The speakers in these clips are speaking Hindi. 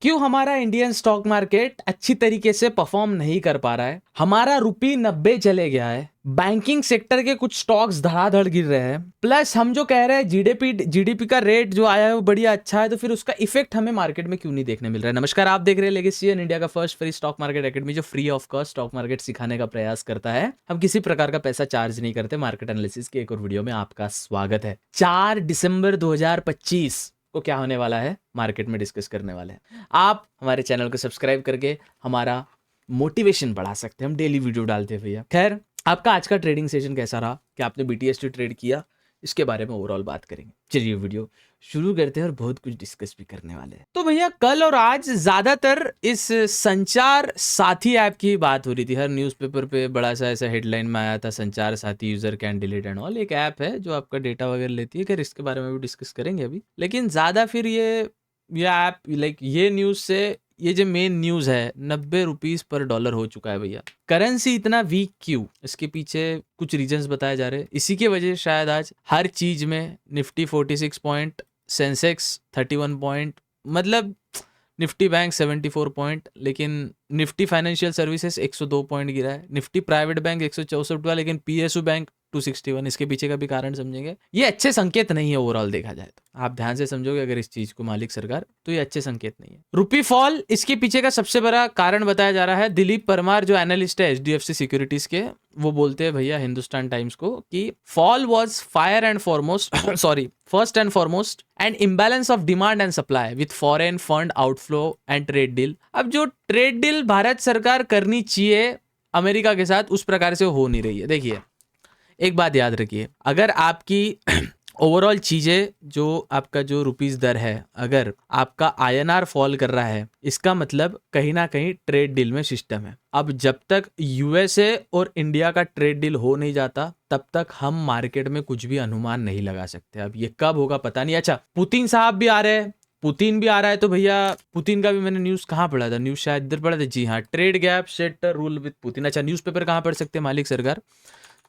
क्यों हमारा इंडियन स्टॉक मार्केट अच्छी तरीके से परफॉर्म नहीं कर पा रहा है? हमारा रुपी 90 चले गया है, बैंकिंग सेक्टर के कुछ स्टॉक्स धड़ाधड़ गिर रहे हैं, प्लस हम जो कह रहे हैं जीडीपी का रेट जो आया है वो बढ़िया अच्छा है, तो फिर उसका इफेक्ट हमें मार्केट में क्यों नहीं देखने मिल रहा है? नमस्कार, आप देख रहे हैं लेगेसी इंडिया का first free stock market academy, जो free of cost stock market सिखाने का प्रयास करता है। हम किसी प्रकार का पैसा चार्ज नहीं करते। मार्केट एनालिसिस की एक और वीडियो में आपका स्वागत है। 4 दिसंबर 2025 को क्या होने वाला है मार्केट में डिस्कस करने वाले हैं। आप हमारे चैनल को सब्सक्राइब करके हमारा मोटिवेशन बढ़ा सकते हैं। हम डेली वीडियो डालते हैं भैया। खैर, आपका आज का ट्रेडिंग सेशन कैसा रहा? क्या आपने BTST ट्रेड किया? इसके बारे में ओवरऑल बात करेंगे। चलिए वीडियो शुरू करते हैं और बहुत कुछ डिस्कस भी करने वाले हैं। तो भैया, कल और आज ज्यादातर इस संचार साथी ऐप की बात हो रही थी। हर न्यूज़पेपर पे बड़ा सा ऐसा हेडलाइन में आया था, संचार साथी user can delete and all. एक ऐप है जो आपका डेटा वगैरह लेती है। खैर, इसके बारे में भी डिस्कस करेंगे अभी। लेकिन ज्यादा फिर ये ऐप ये न्यूज से ये जो मेन न्यूज है, 90 रुपीज पर डॉलर हो चुका है भैया। करेंसी इतना वीक क्यों? इसके पीछे कुछ रीजंस बताए जा रहे हैं। इसी की वजह शायद आज हर चीज में निफ्टी 46 पॉइंट, सेंसेक्स 31 पॉइंट, मतलब निफ्टी बैंक 74 पॉइंट, लेकिन निफ्टी फाइनेंशियल सर्विसेज 102 पॉइंट गिरा है। निफ्टी प्राइवेट बैंक 164 हुआ, लेकिन PSU बैंक 261। इसके पीछे का भी कारण समझेंगे। ये अच्छे संकेत नहीं है ओवरऑल देखा जाए तो। आप ध्यान से समझोगे अगर इस चीज को मालिक सरकार, तो ये अच्छे संकेत नहीं है। रुपी फॉल, इसके पीछे का सबसे बड़ा कारण बताया जा रहा है। दिलीप परमार जो एनालिस्ट है HDFC सिक्योरिटीज के, वो बोलते हैं भैया हिंदुस्तान टाइम्स को कि fall was fire and foremost first and foremost and imbalance of demand and supply with foreign fund outflow and trade deal. अब जो ट्रेड डील भारत सरकार करनी चाहिए अमेरिका के साथ, उस प्रकार से हो नहीं रही है। देखिए, एक बात याद रखिए, अगर आपकी ओवरऑल चीजें जो आपका जो रुपीस दर है, अगर आपका INR फॉल कर रहा है, इसका मतलब कहीं ना कहीं ट्रेड डील में सिस्टम है। अब जब तक USA और इंडिया का ट्रेड डील हो नहीं जाता, तब तक हम मार्केट में कुछ भी अनुमान नहीं लगा सकते। अब ये कब होगा पता नहीं। अच्छा, पुतिन साहब भी आ रहे हैं, पुतिन भी आ रहा है, तो भैया पुतिन का भी मैंने न्यूज कहाँ पढ़ा था? न्यूज शायद इधर पढ़ा था। जी हाँ, trade gap set rule with Putin. अच्छा, न्यूज़पेपर कहाँ पढ़ सकते हैं मालिक सरकार?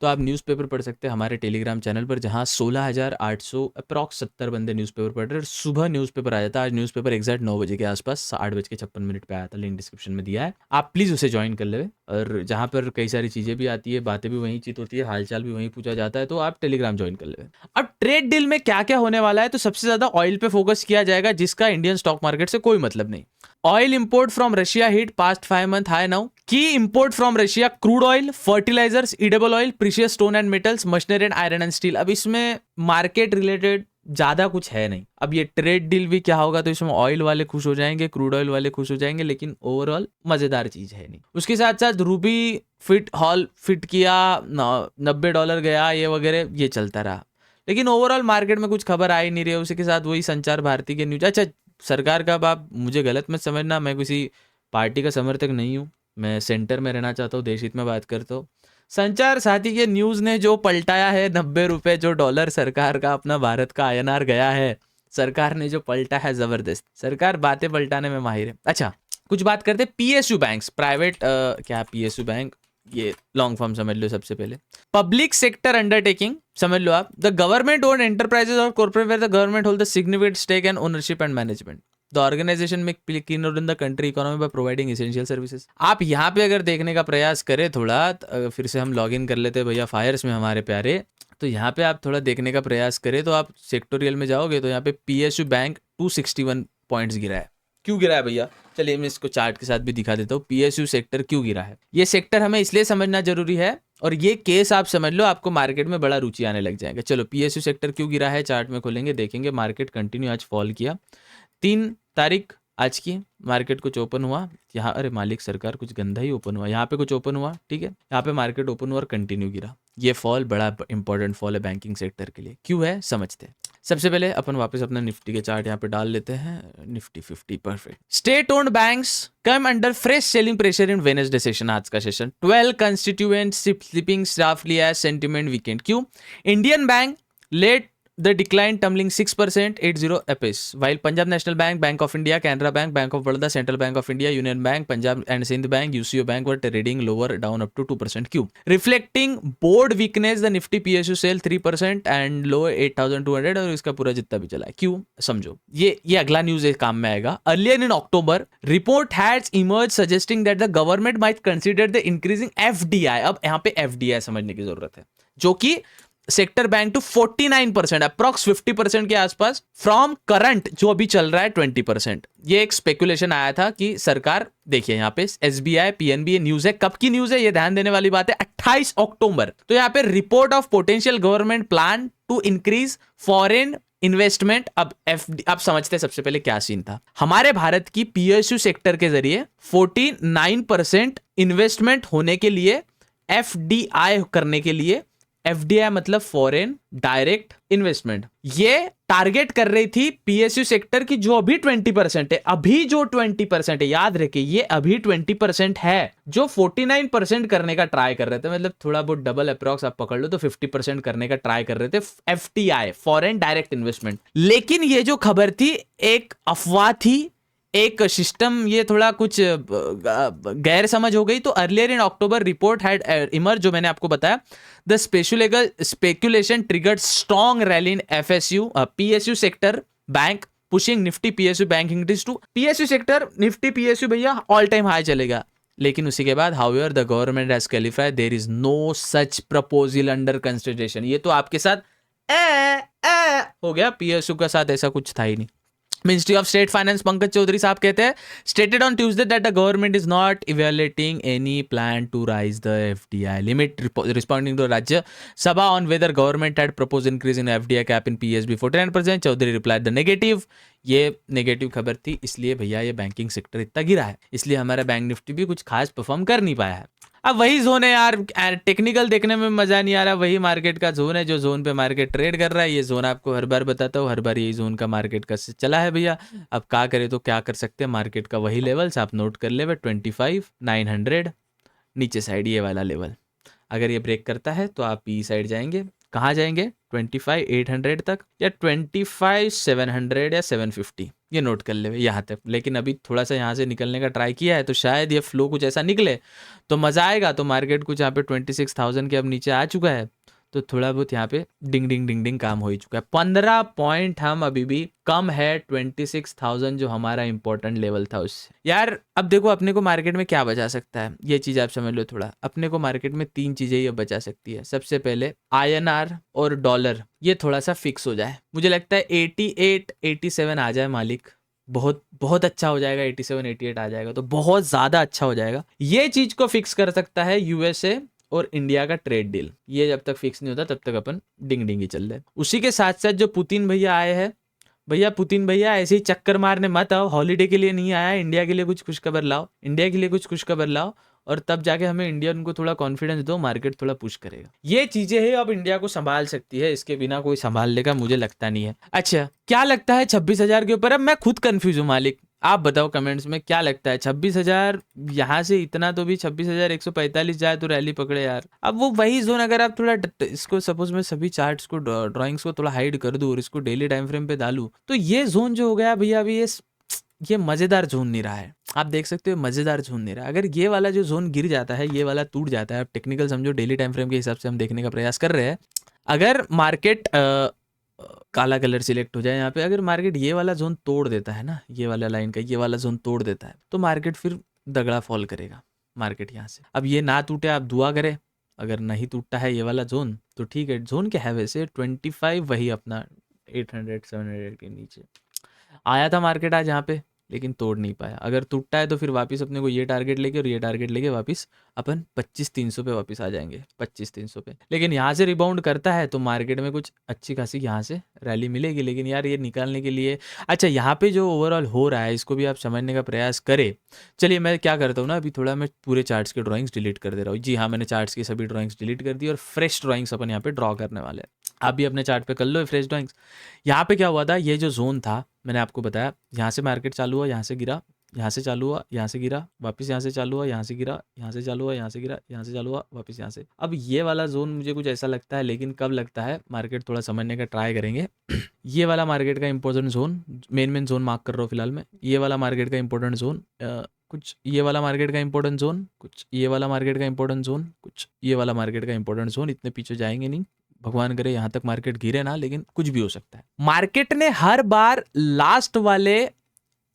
तो आप न्यूज़पेपर पढ़ सकते हैं हमारे टेलीग्राम चैनल पर, जहां 16,800 अप्रॉक्स 70 बंदे न्यूज़पेपर पढ़ रहे हैं। सुबह न्यूज़पेपर आ जाता है। आज न्यूज़पेपर एग्जैक्ट 9 बजे के आसपास 8:56 पे आया था। लिंक डिस्क्रिप्शन में दिया है, आप प्लीज़ उसे ज्वाइन कर ले। और जहाँ पर कई सारी चीज़ें भी आती है, बातें भी वहीं चित होती है, हालचाल भी वहीं पूछा जाता है, तो आप टेलीग्राम ज्वाइन कर ले। अब ट्रेड डील में क्या क्या होने वाला है, तो सबसे ज़्यादा ऑयल पे फोकस किया जाएगा, जिसका इंडियन स्टॉक मार्केट से कोई मतलब नहीं। Oil import from Russia hit past 5-month high now. Key import from Russia: crude oil, fertilizers, edible oil, precious stone and metals, machinery and iron and steel. अब इसमें मार्केट रिलेटेड ज्यादा कुछ है नहीं। अब ये ट्रेड डील भी क्या होगा, तो इसमें ऑयल वाले खुश हो जाएंगे, क्रूड ऑयल वाले खुश हो जाएंगे, लेकिन ओवरऑल मजेदार चीज है नहीं। उसके साथ साथ रूबी फिट किया, $90 गया, ये वगैरह ये चलता रहा, लेकिन ओवरऑल मार्केट में कुछ खबर आ ही नहीं रही है। उसी के साथ वही संचार भारती के न्यूज। अच्छा, सरकार का, आप मुझे गलत मत समझना, मैं किसी पार्टी का समर्थक नहीं हूँ, मैं सेंटर में रहना चाहता हूँ, देश हित में बात करता हूँ। संचार साथी के न्यूज़ ने जो पलटाया है 90 रुपए जो डॉलर सरकार का अपना भारत का INR गया है, सरकार ने जो पलटा है जबरदस्त। सरकार बातें पलटाने में माहिर है। अच्छा, कुछ बात करते PSU बैंक्स, प्राइवेट क्या PSU बैंक, ये लॉन्ग फॉर्म समझ लो। सबसे पहले पब्लिक सेक्टर अंडरटेकिंग समझ लो आप, द गवर्नमेंट ओन्ड एंटरप्राइजेज और corporate where the government hold the significant stake and ownership and management. The organisation में keen role in the country economy by providing essential services. आप यहाँ पे अगर देखने का प्रयास करें थोड़ा, फिर से हम लॉग इन कर लेते हैं भैया फायर्स में हमारे प्यारे। तो यहाँ पे आप थोड़ा देखने का प्रयास करें, तो आप सेक्टोरियल में जाओगे तो यहाँ पे PSU बैंक 261 पॉइंट्स गिरा है। क्यों गिरा है भैया? चलिए मैं इसको चार्ट के साथ भी दिखा देता हूँ। PSU सेक्टर क्यों गिरा है, ये सेक्टर हमें इसलिए समझना जरूरी है, और ये केस आप समझ लो, आपको मार्केट में बड़ा रुचि आने लग जाएगा। चलो, PSU सेक्टर क्यों गिरा है, चार्ट में खोलेंगे, देखेंगे। मार्केट कंटिन्यू आज फॉल किया। 3 तारीख आज की मार्केट कुछ ओपन हुआ यहाँ, अरे मालिक सरकार कुछ गंदा ही ओपन हुआ, यहाँ पे कुछ ओपन हुआ, ठीक है, यहाँ पे मार्केट ओपन हुआ और कंटिन्यू गिरा। ये फॉल बड़ा इंपॉर्टेंट फॉल है बैंकिंग सेक्टर के लिए। क्यों है समझते हैं। सबसे पहले अपन वापस अपना निफ्टी के चार्ट यहाँ पे डाल लेते हैं। Nifty 50 perfect. State owned banks come under fresh selling pressure in Wednesday session. आज का session 12 constituent slipping steeply as sentiment weakened. क्यों? Indian Bank led the decline tumbling 6% 80 एपिस while Punjab National Bank, Bank of India, Canara Bank, Bank of Baroda, Central Bank of India, Union Bank, Punjab and Sind Bank, UCO Bank were trading lower down up to 2% क्यों? Reflecting board weakness the Nifty PSU sell 3% and low 8200 और इसका पूरा जितना भी चला है क्यों? समझो ये अगला न्यूज एक काम में आएगा। Earlier in October report has emerge suggesting that the government might consider the increasing FDI. अब यहाँ पे एफडीआई समझने की जरूरत है, जो कि सेक्टर बैंक टू 49%, अप्रॉक्स 50% के आसपास फ्रॉम करंट जो अभी चल रहा है 20%। ये एक स्पेकुलेशन आया था कि सरकार, देखिए यहाँ पे एसबीआई पीएनबी न्यूज है, कब की न्यूज है ये ध्यान देने वाली बात है, 28 अक्टूबर। तो यहाँ पे report of potential government plan to increase foreign investment. अब समझते हैं सबसे पहले क्या सीन था। हमारे भारत की पीएसयू सेक्टर के जरिए 49% इन्वेस्टमेंट होने के लिए, एफडीआई करने के लिए, एफडीआई मतलब फॉरेन डायरेक्ट इन्वेस्टमेंट, ये टारगेट कर रही थी पीएसयू सेक्टर की जो अभी 20% है। अभी जो 20% है, याद रखिए ये अभी 20% है, जो 49% करने का ट्राई कर रहे थे, मतलब थोड़ा बहुत डबल अप्रॉक्स आप पकड़ लो तो 50% करने का ट्राई कर रहे थे एफटीआई, फॉरेन डायरेक्ट इन्वेस्टमेंट। लेकिन ये जो खबर थी एक अफवाह थी, एक सिस्टम, ये थोड़ा कुछ गैर समझ हो गई। तो earlier in October report had emerge, जो मैंने आपको बताया, the speculation triggered strong rally in FSU PSU sector bank pushing Nifty PSU bank increase to, PSU sector Nifty PSU भैया ऑल टाइम हाई चलेगा। लेकिन उसी के बाद however the government has qualified there is no such proposal under consideration. ये तो आपके साथ हो गया, पीएसयू का साथ ऐसा कुछ था ही नहीं। Ministry of state finance Pankaj Chaudhary साहब कहते हैं, stated on Tuesday that the government is not evaluating any plan to raise the FDI limit, responding to Rajya Sabha on whether government had propose increase in FDI cap in PSB 49%, Chaudhary replied the negative. ये नेगेटिव खबर थी, इसलिए भैया ये बैंकिंग सेक्टर इतना गिरा है, इसलिए हमारा बैंक निफ्टी भी कुछ खास परफॉर्म कर नहीं पाया है। अब वही जोन है यार, टेक्निकल देखने में मजा नहीं आ रहा, वही मार्केट का जोन है जो जोन पे मार्केट ट्रेड कर रहा है। ये जोन आपको हर बार बताता हूँ, हर बार यही जोन का मार्केट का चला है भैया। अब क्या करे तो क्या कर सकते हैं, मार्केट का वही लेवल्स आप नोट कर ले, 25,900 नीचे साइड ये वाला लेवल। अगर ये ब्रेक करता है तो आप ई साइड जाएंगे, कहाँ जाएंगे, 25,800 तक या 25,700 या 750, ये नोट कर ले यहाँ तक। लेकिन अभी थोड़ा सा यहाँ से निकलने का ट्राई किया है, तो शायद ये फ्लो कुछ ऐसा निकले तो मज़ा आएगा। तो मार्केट कुछ यहाँ पे 26,000 के अब नीचे आ चुका है, तो थोड़ा बहुत यहाँ पे डिंग डिंग डिंग डिंग काम हो ही चुका है। 15 पॉइंट हम अभी भी कम है 26,000 जो हमारा इंपॉर्टेंट लेवल था उससे। यार अब देखो अपने को मार्केट में क्या बचा सकता है, ये चीज़ आप समझ लो थोड़ा। अपने को मार्केट में 3 चीज़ें ये बचा सकती है। सबसे पहले आईएनआर और डॉलर, ये थोड़ा सा फिक्स हो जाए। मुझे लगता है 88 87 आ जाए मालिक, बहुत बहुत अच्छा हो जाएगा। 87 88 आ जाएगा तो बहुत ज़्यादा अच्छा हो जाएगा। ये चीज़ को फिक्स कर सकता है यूएसए और इंडिया का ट्रेड डील। ये जब तक फिक्स नहीं होता तब तक अपन डिंग डिंग ही चल रहे। उसी के साथ साथ जो पुतिन भैया आए हैं, भैया पुतिन भैया ऐसे ही चक्कर मारने मत आओ, हॉलीडे के लिए नहीं आया, इंडिया के लिए कुछ खुशखबर लाओ, इंडिया के लिए कुछ खुशखबर लाओ, और तब जाके हमें इंडिया उनको थोड़ा कॉन्फिडेंस दो, मार्केट थोड़ा पुश करेगा। ये चीजें हैं अब इंडिया को संभाल सकती है, इसके बिना कोई संभाल लेगा मुझे लगता नहीं है। अच्छा क्या लगता है 26,000 के ऊपर? अब मैं खुद कंफ्यूज हूँ मालिक, आप बताओ कमेंट्स में क्या लगता है। 26,000 यहाँ से इतना तो भी 26,145 जाए तो रैली पकड़े यार। अब वो वही जोन, अगर आप थोड़ा इसको सपोज मैं सभी चार्ट्स को ड्राइंग्स को थोड़ा हाइड कर दूँ और इसको डेली टाइम फ्रेम पे डालूँ, तो ये जोन जो हो गया भैया अभी ये मजेदार जोन नहीं रहा है। आप देख सकते हो मजेदार जोन नहीं रहा। अगर ये वाला जो जोन गिर जाता है, ये वाला टूट जाता है, आप टेक्निकल समझो, डेली टाइम फ्रेम के हिसाब से हम देखने का प्रयास कर रहे हैं। अगर मार्केट काला कलर सिलेक्ट हो जाए यहाँ पे, अगर मार्केट ये वाला जोन तोड़ देता है ना, ये वाला लाइन का ये वाला जोन तोड़ देता है, तो मार्केट फिर दगड़ा फॉल करेगा मार्केट यहाँ से। अब ये ना टूटे, आप दुआ करें। अगर नहीं टूटता है ये वाला जोन तो ठीक है। जोन क्या है वैसे 25, वही अपना 800 700 के नीचे आया था मार्केट आज यहाँ पे, लेकिन तोड़ नहीं पाया। अगर टूटता है तो फिर वापस अपने को ये टारगेट लेके और ये टारगेट लेके वापस अपन 25,300 पे वापस आ जाएंगे, 25,300 पे। लेकिन यहाँ से रिबाउंड करता है तो मार्केट में कुछ अच्छी खासी यहाँ से रैली मिलेगी। लेकिन यार ये निकालने के लिए, अच्छा यहाँ पे जो ओवरऑल हो रहा है इसको भी आप समझने का प्रयास करें। चलिए मैं क्या करता हूँ ना, अभी थोड़ा मैं पूरे चार्ट्स के ड्राइंग्स डिलीट कर दे रहा हूँ। जी हाँ, मैंने चार्ट्स की सभी ड्राइंग्स डिलीट कर दी और फ्रेश ड्राइंग्स अपन यहाँ पे ड्रॉ करने वाले हैं। आप भी अपने चार्ट पे कर लो फ्रेश ड्राइंग्स। यहाँ पे क्या हुआ था, ये जो जोन था मैंने आपको बताया, यहाँ से मार्केट चालू हुआ, यहाँ से गिरा, यहाँ से चालू हुआ, यहाँ से गिरा, वापस यहाँ से चालू हुआ, यहाँ से गिरा, यहाँ से चालू हुआ, यहाँ से गिरा, यहाँ से चालू हुआ, वापस यहाँ से। अब ये वाला जोन मुझे कुछ ऐसा लगता है, लेकिन कब लगता है मार्केट थोड़ा समझने का ट्राई करेंगे। ये वाला मार्केट का important zone, main zone mark कर रहा हूँ फिलहाल में। ये वाला मार्केट का इंपॉर्टेंट जोन, कुछ ये वाला मार्केट का इंपॉर्टेंट जोन, कुछ ये वाला मार्केट का इंपॉर्टेंट जोन, कुछ ये वाला मार्केट का इंपॉर्टेंट जोन। इतने पीछे जाएंगे नहीं, भगवान करे यहाँ तक मार्केट गिरे ना, लेकिन कुछ भी हो सकता है। मार्केट ने हर बार लास्ट वाले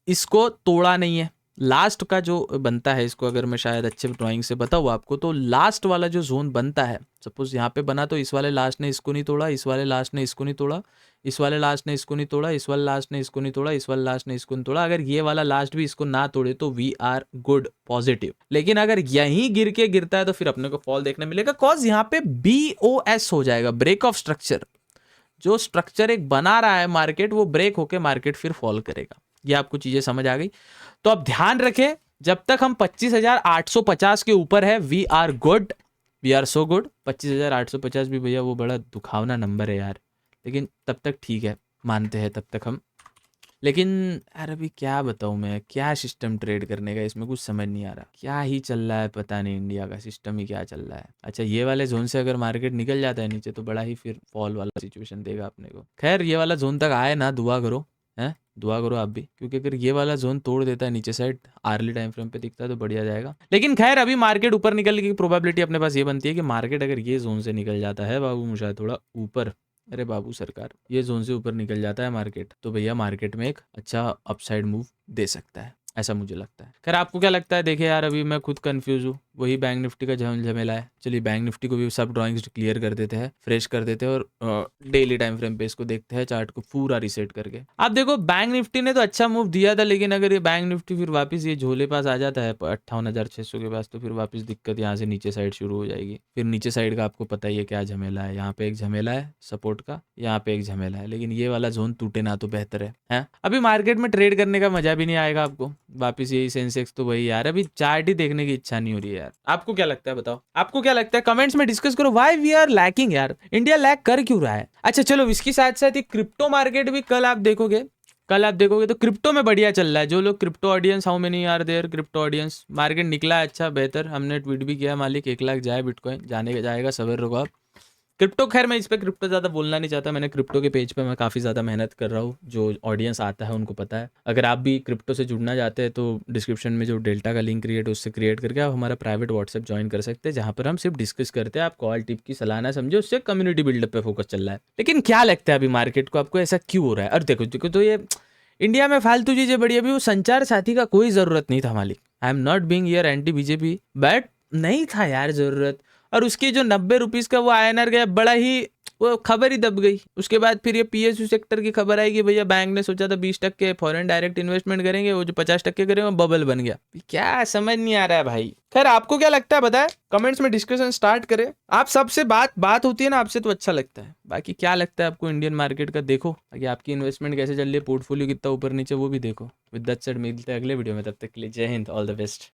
इसको तोड़ा नहीं है। लास्ट का जो बनता है, इसको अगर मैं शायद अच्छे ड्राइंग से बताऊँ आपको, तो लास्ट वाला जो जोन बनता है, सपोज यहाँ पे बना, तो इस वाले लास्ट ने इसको नहीं तोड़ा, इस वाले लास्ट ने इसको नहीं तोड़ा, इस वाले लास्ट ने इसको नहीं तोड़ा, इस वाले लास्ट ने इसको नहीं तोड़ा, इस वाले लास्ट ने इसको नहीं तोड़ा। अगर ये वाला लास्ट भी इसको ना तोड़े तो वी आर गुड, पॉजिटिव। लेकिन अगर यहीं गिरता है तो फिर अपने को फॉल देखने मिलेगा, कॉज यहाँ पे BOS हो जाएगा, ब्रेक ऑफ स्ट्रक्चर। जो स्ट्रक्चर एक बना रहा है मार्केट, वो ब्रेक होके मार्केट फिर फॉल करेगा। ये आपको चीजें समझ आ गई? तो अब ध्यान रखें, जब तक हम 25,850 के ऊपर है, we are good, we are so good. 25,850 भी भैया वो बड़ा दुखावना नंबर है यार, लेकिन तब तक ठीक है, मानते हैं तब तक हम। लेकिन यार अभी क्या बताऊं मैं, क्या सिस्टम ट्रेड करने का इसमें कुछ समझ नहीं आ रहा, क्या ही चल रहा है पता नहीं, इंडिया का सिस्टम ही क्या चल रहा है। अच्छा, ये वाले जोन से अगर मार्केट निकल जाता है नीचे तो बड़ा ही फिर फॉल वाला सिचुएशन देगा अपने को। खैर ये वाला जोन तक आए ना, दुआ करो, हैं दुआ करो आप भी, क्योंकि अगर ये वाला जोन तोड़ देता है नीचे साइड, आर्ली टाइम फ्रेम पे दिखता है तो बढ़िया जाएगा। लेकिन खैर अभी मार्केट ऊपर निकलने की प्रोबेबिलिटी अपने पास ये बनती है कि मार्केट अगर ये जोन से निकल जाता है बाबू, मुझे थोड़ा ऊपर, अरे बाबू सरकार, ये जोन से ऊपर निकल जाता है मार्केट, तो भैया मार्केट में एक अच्छा अपसाइड मूव दे सकता है, ऐसा मुझे लगता है। खैर आपको क्या लगता है? देखिए यार अभी मैं खुद कंफ्यूज हूँ, वही बैंक निफ्टी का झमेला है। चलिए बैंक निफ्टी को भी सब ड्राइंग्स क्लियर कर देते हैं, फ्रेश कर देते हैं, और डेली टाइम फ्रेम पे इसको देखते हैं, चार्ट को पूरा रिसेट करके। आप देखो बैंक निफ्टी ने तो अच्छा मूव दिया था, लेकिन अगर ये बैंक निफ्टी फिर वापस ये झोले पास आ जाता है 58,600 के पास, तो फिर वापस दिक्कत यहाँ से नीचे साइड शुरू हो जाएगी। फिर नीचे साइड का आपको पता ही है क्या झमेला है, यहाँ पे एक झमेला है सपोर्ट का, यहाँ पे एक झमेला है, लेकिन ये वाला जोन टूटे ना तो बेहतर है? अभी मार्केट में ट्रेड करने का मजा भी नहीं आएगा आपको। वापिस यही सेंसेक्स तो वही यार, अभी चार्ट ही देखने की इच्छा नहीं हो रही है यार। आपको क्या लगता है बताओ, आपको क्या लगता है? कमेंट्स में डिस्कस करो, व्हाई वी आर लैकिंग यार, इंडिया लैक कर क्यों रहा है? अच्छा चलो, इसके साथ साथ ही क्रिप्टो मार्केट भी कल आप देखोगे तो क्रिप्टो में बढ़िया चल रहा है। जो लोग crypto audience, how many are there crypto audience, market निकला अच्छा बेहतर, हमने ट्वीट भी किया मालिक 1 लाख जाए बिटकॉइन, जाने जाएगा, सवेर रहो आप। क्रिप्टो, खैर मैं इस पर क्रिप्टो ज़्यादा बोलना नहीं चाहता, मैंने क्रिप्टो के पेज पे मैं काफ़ी ज़्यादा मेहनत कर रहा हूँ, जो ऑडियंस आता है उनको पता है। अगर आप भी क्रिप्टो से जुड़ना चाहते हैं तो डिस्क्रिप्शन में जो डेल्टा का लिंक क्रिएट है उससे क्रिएट करके आप हमारा प्राइवेट व्हाट्सएप ज्वाइन कर सकते हैं, जहाँ पर हम सिर्फ डिस्कस करते हैं, आप कॉल टिप की सलाह ना समझे, उससे कम्युनिटी बिल्डअप पे फोकस चल रहा है। लेकिन क्या लगता है अभी मार्केट को, आपको ऐसा क्यों हो रहा है? और देखो तो ये इंडिया में फालतू चीज़ें बड़ी, अभी वो संचार साथी का कोई ज़रूरत नहीं था मालिक। I am not being here anti BJP, but नहीं था यार ज़रूरत। और उसकी जो 90 रुपीज़ का वो INR गया, बड़ा ही वो खबर ही दब गई। उसके बाद फिर ये PSU सेक्टर की खबर आई कि भैया बैंक ने सोचा था 20% फॉरेन डायरेक्ट इन्वेस्टमेंट करेंगे, वो जो 50% करेंगे वो बबल बन गया। क्या समझ नहीं आ रहा है भाई। खैर आपको क्या लगता है बताएं, कमेंट्स में डिस्कशन स्टार्ट करें। आप सबसे बात होती है ना आपसे, तो अच्छा लगता है। बाकी क्या लगता है आपको इंडियन मार्केट का, देखो बाकी आपकी इन्वेस्टमेंट कैसे चल रही है, पोर्टफोलियो कितना ऊपर नीचे वो भी देखो। विद दैट सेड मिलते हैं अगले वीडियो में, तब तक के लिए जय हिंद, ऑल द बेस्ट।